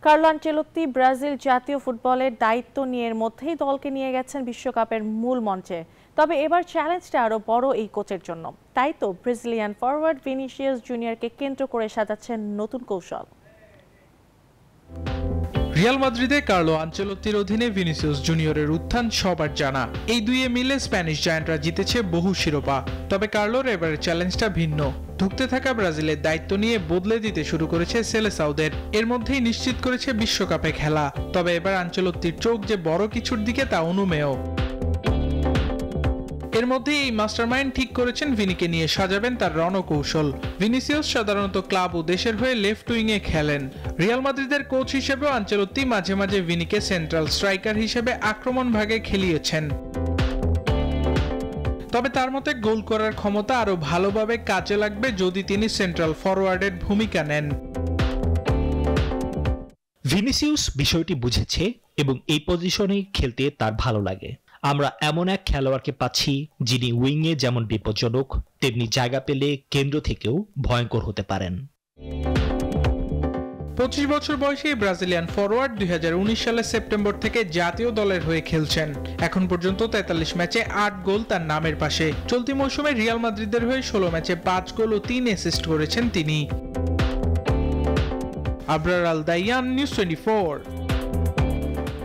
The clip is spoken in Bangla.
কার্লো আনচেলোত্তি ব্রাজিল জাতীয় ফুটবলের দায়িত্ব নিয়ে এর মধ্যেই দলকে নিয়ে গেছেন বিশ্বকাপের মূল মঞ্চে। তবে এবার চ্যালেঞ্জটা আরও বড় এই কোচের জন্য। তাই তো ব্রাজিলিয়ান ফরওয়ার্ড ভিনিসিয়াস জুনিয়রকে কেন্দ্র করে সাজাচ্ছেন নতুন কৌশল। রিয়াল মাদ্রিদে কার্লো আনচেলোত্তির অধীনে ভিনিসিয়াস জুনিয়রের উত্থান সবার জানা। এই দুইয়ে মিলে স্প্যানিশ জায়ান্টরা জিতেছে বহু শিরোপা। তবে কার্লোর এবারের চ্যালেঞ্জটা ভিন্ন। ধুঁকতে থাকা ব্রাজিলের দায়িত্ব নিয়ে বদলে দিতে শুরু করেছে সেলেসাউদের। এর মধ্যেই নিশ্চিত করেছে বিশ্বকাপে খেলা। তবে এবার আনচেলোত্তির চোখ যে বড় কিছুর দিকে তা অনুমেয়। এর মধ্যে এই মাস্টারমাইন্ড ঠিক করেছেন ভিনিকে নিয়ে সাজাবেন তার রণকৌশল। ভিনিসিয়াস সাধারণত ক্লাব ও দেশের হয়ে লেফট উইংয়ে খেলেন। রিয়াল মাদ্রিদের কোচ হিসেবেও আনচেলোত্তি মাঝে মাঝে ভিনিকে সেন্ট্রাল স্ট্রাইকার হিসেবে আক্রমণ ভাগে খেলিয়েছেন। তবে তার মতে গোল করার ক্ষমতা আরো ভালোভাবে কাজে লাগবে যদি তিনি সেন্ট্রাল ফরওয়ার্ডের ভূমিকা নেন। ভিনিসিয়াস বিষয়টি বুঝেছে এবং এই পজিশনে খেলতে তার ভালো লাগে। আমরা এমন এক খেলোয়াড়কে পাচ্ছি যিনি উইংয়ে যেমন বিপজ্জনক, তেমনি জায়গা পেলে কেন্দ্র থেকেও ভয়ঙ্কর হতে পারেন। 25 বছর বয়সী ব্রাজিলিয়ান ফরওয়ার্ড 2019 সালের সেপ্টেম্বর থেকে জাতীয় দলের হয়ে খেলছেন। এখন পর্যন্ত 43 ম্যাচে 8 গোল তার নামের পাশে। চলতি মৌসুমে রিয়াল মাদ্রিদের হয়ে 16 ম্যাচে 5 গোল ও 3 অ্যাসিস্ট করেছেন তিনি। আবরার আল দাইয়ান, নিউজ 24।